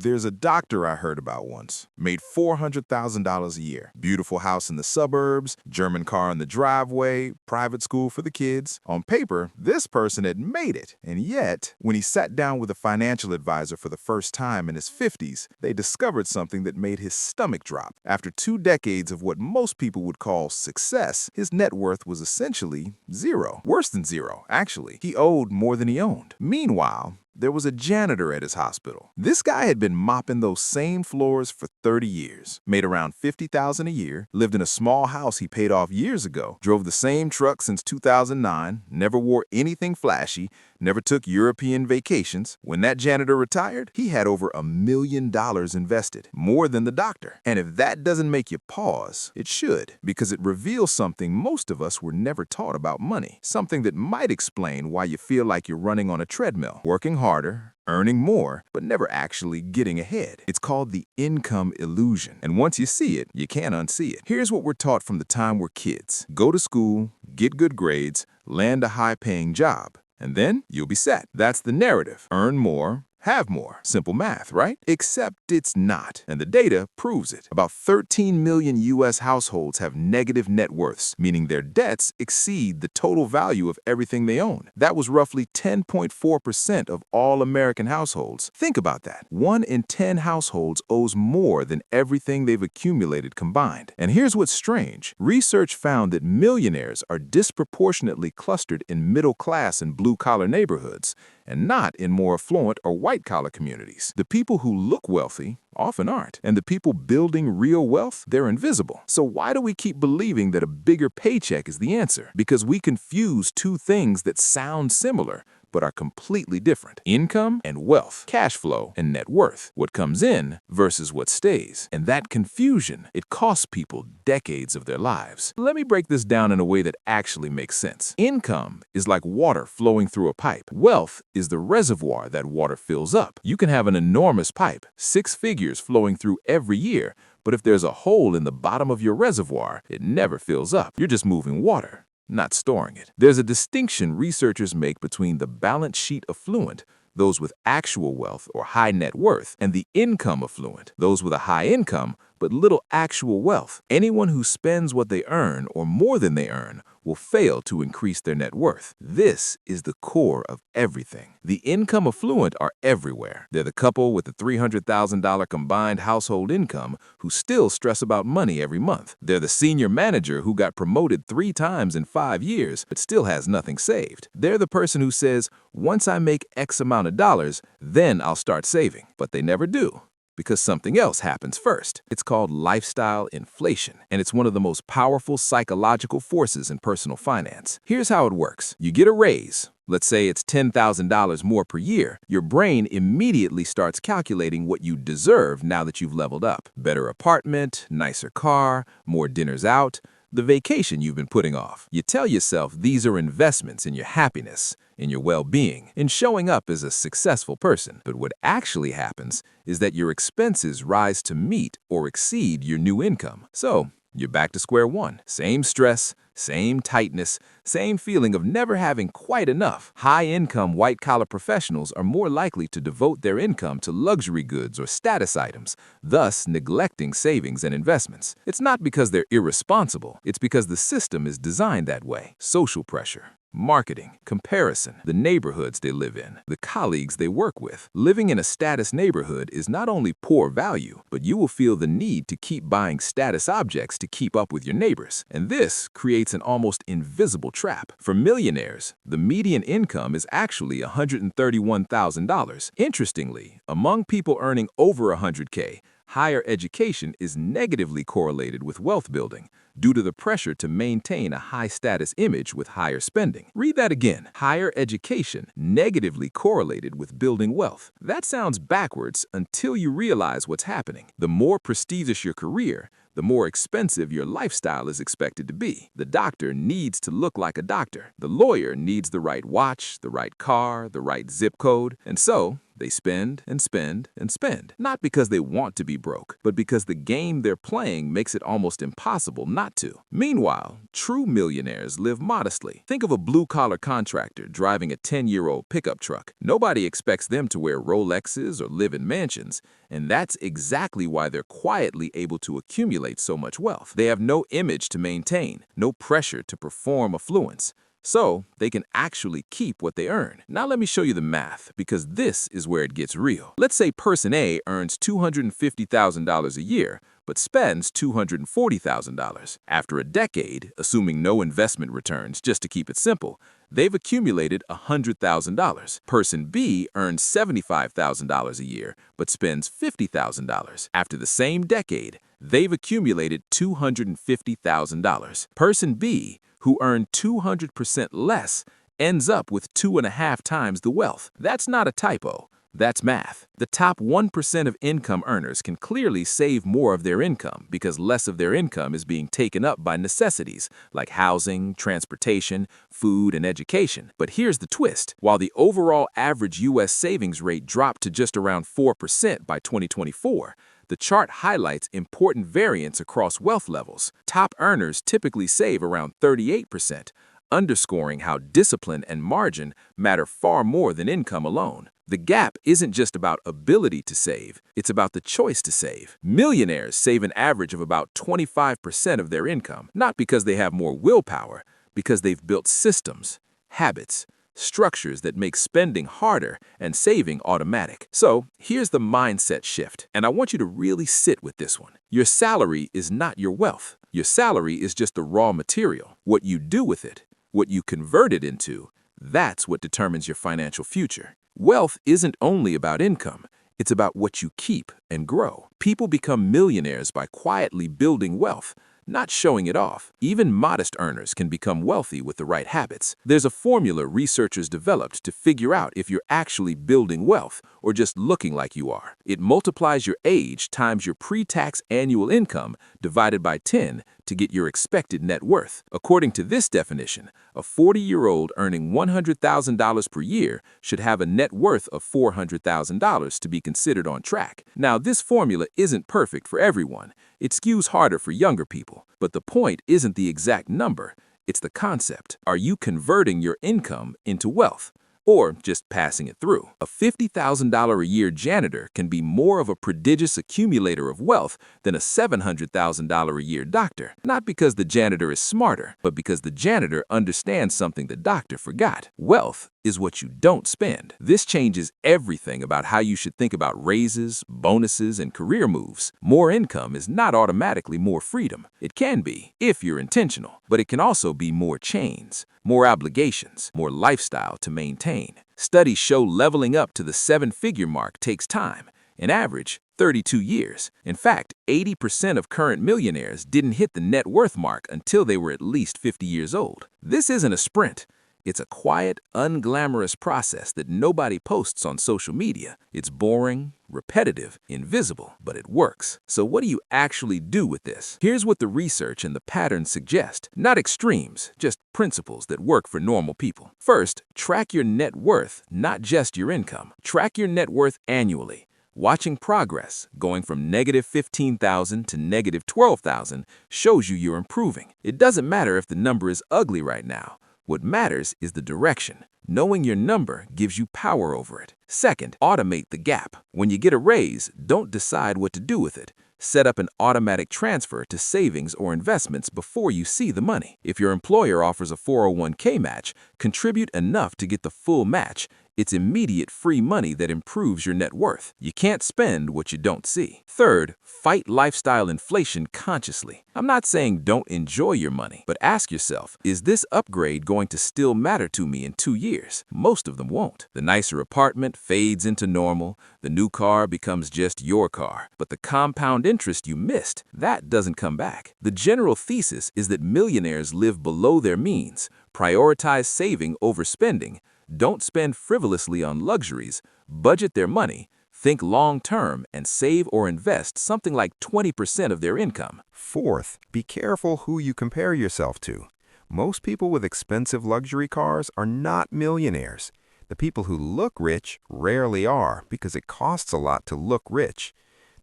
There's a doctor I heard about once. Made $400,000 a year. Beautiful house in the suburbs, German car in the driveway, private school for the kids. On paper, this person had made it. And yet, when he sat down with a financial advisor for the first time in his 50s, they discovered something that made his stomach drop. After 2 decades of what most people would call success, his net worth was essentially zero. Worse than zero, actually. He owed more than he owned. Meanwhile, there was a janitor at his hospital. This guy had been mopping those same floors for 30 years, made around $50,000 a year, lived in a small house he paid off years ago, drove the same truck since 2009, never wore anything flashy, never took European vacations. When that janitor retired, he had over $1 million invested, more than the doctor. And if that doesn't make you pause, it should, because it reveals something most of us were never taught about money, something that might explain why you feel like you're running on a treadmill, working harder, earning more, but never actually getting ahead. It's called the income illusion. And once you see it, you can't unsee it. Here's what we're taught from the time we're kids. Go to school, get good grades, land a high-paying job, and then you'll be set. That's the narrative. Earn more, have more. Simple math, right? Except it's not, and the data proves it. About 13 million U.S. households have negative net worths, meaning their debts exceed the total value of everything they own. That was roughly 10.4% of all American households. Think about that. 1 in 10 households owes more than everything they've accumulated combined. And here's what's strange. Research found that millionaires are disproportionately clustered in middle-class and blue-collar neighborhoods, and not in more affluent or white-collar communities. The people who look wealthy often aren't, and the people building real wealth, they're invisible. So why do we keep believing that a bigger paycheck is the answer? Because we confuse two things that sound similar, but are completely different. Income and wealth, cash flow and net worth, what comes in versus what stays. And that confusion, it costs people decades of their lives. Let me break this down in a way that actually makes sense. Income is like water flowing through a pipe. Wealth is the reservoir that water fills up. You can have an enormous pipe, 6 figures flowing through every year, but if there's a hole in the bottom of your reservoir, it never fills up. You're just moving water, not storing it. There's a distinction researchers make between the balance sheet affluent, those with actual wealth or high net worth, and the income affluent, those with a high income but little actual wealth. Anyone who spends what they earn or more than they earn will fail to increase their net worth. This is the core of everything. The income affluent are everywhere. They're the couple with the $300,000 combined household income who still stress about money every month. They're the senior manager who got promoted 3 times in 5 years but still has nothing saved. They're the person who says, once I make X amount of dollars, then I'll start saving. But they never do, because something else happens first. It's called lifestyle inflation, and it's one of the most powerful psychological forces in personal finance. Here's how it works. You get a raise. Let's say it's $10,000 more per year. Your brain immediately starts calculating what you deserve now that you've leveled up. Better apartment, nicer car, more dinners out, the vacation you've been putting off. You tell yourself these are investments in your happiness, in your well-being, in showing up as a successful person. But what actually happens is that your expenses rise to meet or exceed your new income. So you're back to square one. Same stress, same tightness, same feeling of never having quite enough. High-income white-collar professionals are more likely to devote their income to luxury goods or status items, thus neglecting savings and investments. It's not because they're irresponsible. It's because the system is designed that way. Social pressure, marketing, comparison, the neighborhoods they live in, the colleagues they work with. Living in a status neighborhood is not only poor value, but you will feel the need to keep buying status objects to keep up with your neighbors. And this creates an almost invisible trap. For millionaires, the median income is actually $131,000. Interestingly, among people earning over $100K, higher education is negatively correlated with wealth building due to the pressure to maintain a high-status image with higher spending. Read that again. Higher education negatively correlated with building wealth. That sounds backwards until you realize what's happening. The more prestigious your career, the more expensive your lifestyle is expected to be. The doctor needs to look like a doctor. The lawyer needs the right watch, the right car, the right zip code. And so, They spend and spend and spend, not because they want to be broke, but because the game they're playing makes it almost impossible not to. Meanwhile, true millionaires live modestly. Think of a blue-collar contractor driving a 10-year-old pickup truck. Nobody expects them to wear Rolexes or live in mansions, and that's exactly why they're quietly able to accumulate so much wealth. They have no image to maintain, no pressure to perform affluence. So they can actually keep what they earn. Now let me show you the math, because this is where it gets real. Let's say person A earns $250,000 a year, but spends $240,000. After a decade, assuming no investment returns, just to keep it simple, they've accumulated $100,000. Person B earns $75,000 a year, but spends $50,000. After the same decade, they've accumulated $250,000. Person B, who earned 200% less, ends up with 2.5 times the wealth. That's not a typo. That's math. The top 1% of income earners can clearly save more of their income because less of their income is being taken up by necessities like housing, transportation, food, and education. But here's the twist. While the overall average U.S. savings rate dropped to just around 4% by 2024, the chart highlights important variance across wealth levels. Top earners typically save around 38%, underscoring how discipline and margin matter far more than income alone. The gap isn't just about ability to save, it's about the choice to save. Millionaires save an average of about 25% of their income, not because they have more willpower, because they've built systems, habits, structures that make spending harder and saving automatic. So here's the mindset shift, and I want you to really sit with this one. Your salary is not your wealth. Your salary is just the raw material. What you do with it, what you convert it into, that's what determines your financial future. Wealth isn't only about income. It's about what you keep and grow. People become millionaires by quietly building wealth, not showing it off. Even modest earners can become wealthy with the right habits. There's a formula researchers developed to figure out if you're actually building wealth or just looking like you are. It multiplies your age times your pre-tax annual income divided by 10 to get your expected net worth. According to this definition, a 40-year-old earning $100,000 per year should have a net worth of $400,000 to be considered on track. Now, this formula isn't perfect for everyone. It skews harder for younger people. But the point isn't the exact number, it's the concept. Are you converting your income into wealth, or just passing it through? A $50,000 a year janitor can be more of a prodigious accumulator of wealth than a $700,000 a year doctor. Not because the janitor is smarter, but because the janitor understands something the doctor forgot. Wealth is what you don't spend. This changes everything about how you should think about raises, bonuses, and career moves. More income is not automatically more freedom. It can be, if you're intentional, but it can also be more chains, more obligations, more lifestyle to maintain. Studies show leveling up to the 7-figure mark takes time, an average 32 years. In fact, 80% of current millionaires didn't hit the net worth mark until they were at least 50 years old. This isn't a sprint. It's a quiet, unglamorous process that nobody posts on social media. It's boring, repetitive, invisible, but it works. So what do you actually do with this? Here's what the research and the patterns suggest. Not extremes, just principles that work for normal people. First, track your net worth, not just your income. Track your net worth annually. Watching progress, going from negative $15,000 to negative $12,000, shows you're improving. It doesn't matter if the number is ugly right now. What matters is the direction. Knowing your number gives you power over it. Second, automate the gap. When you get a raise, don't decide what to do with it. Set up an automatic transfer to savings or investments before you see the money. If your employer offers a 401k match, contribute enough to get the full match. It's immediate free money that improves your net worth. You can't spend what you don't see. Third, fight lifestyle inflation consciously. I'm not saying don't enjoy your money, but ask yourself, is this upgrade going to still matter to me in 2 years? Most of them won't. The nicer apartment fades into normal, the new car becomes just your car, but the compound interest you missed, that doesn't come back. The general thesis is that millionaires live below their means, prioritize saving over spending, don't spend frivolously on luxuries, budget their money, think long-term, and save or invest something like 20% of their income. Fourth, be careful who you compare yourself to. Most people with expensive luxury cars are not millionaires. The people who look rich rarely are because it costs a lot to look rich.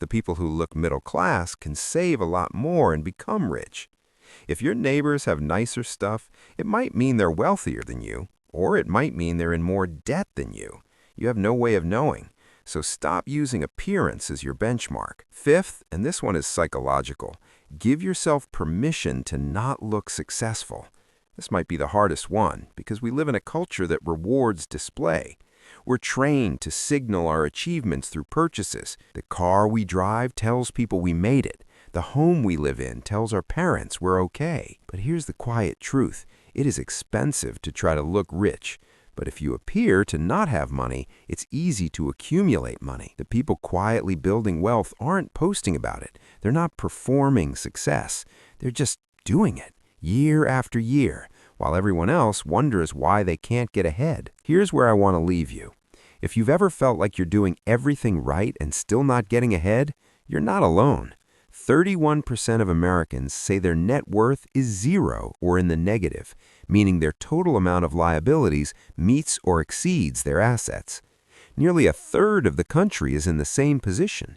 The people who look middle class can save a lot more and become rich. If your neighbors have nicer stuff, it might mean they're wealthier than you, or it might mean they're in more debt than you. You have no way of knowing. So stop using appearance as your benchmark. Fifth, and this one is psychological, give yourself permission to not look successful. This might be the hardest one because we live in a culture that rewards display. We're trained to signal our achievements through purchases. The car we drive tells people we made it. The home we live in tells our parents we're okay. But here's the quiet truth. It is expensive to try to look rich. But if you appear to not have money, it's easy to accumulate money. The people quietly building wealth aren't posting about it. They're not performing success. They're just doing it, year after year, while everyone else wonders why they can't get ahead. Here's where I want to leave you. If you've ever felt like you're doing everything right and still not getting ahead, you're not alone. 31% of Americans say their net worth is zero or in the negative, meaning their total amount of liabilities meets or exceeds their assets. Nearly a third of the country is in the same position.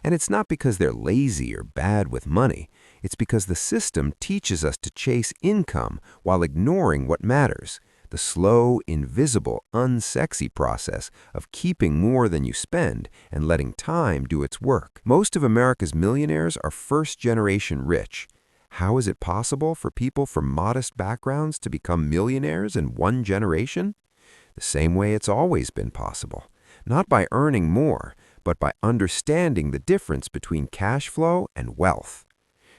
And it's not because they're lazy or bad with money. It's because the system teaches us to chase income while ignoring what matters. The slow, invisible, unsexy process of keeping more than you spend and letting time do its work. Most of America's millionaires are first-generation rich. How is it possible for people from modest backgrounds to become millionaires in one generation? The same way it's always been possible. Not by earning more, but by understanding the difference between cash flow and wealth.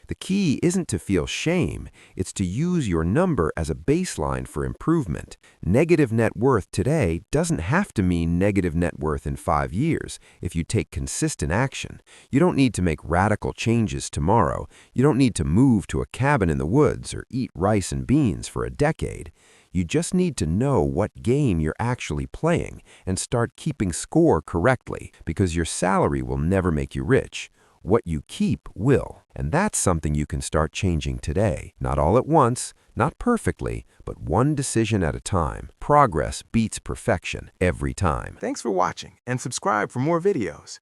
The key isn't to feel shame, it's to use your number as a baseline for improvement. Negative net worth today doesn't have to mean negative net worth in 5 years if you take consistent action. You don't need to make radical changes tomorrow. You don't need to move to a cabin in the woods or eat rice and beans for a decade. You just need to know what game you're actually playing and start keeping score correctly, because your salary will never make you rich. What you keep will. And that's something you can start changing today. Not all at once, not perfectly, but one decision at a time. Progress beats perfection every time. Thanks for watching and subscribe for more videos.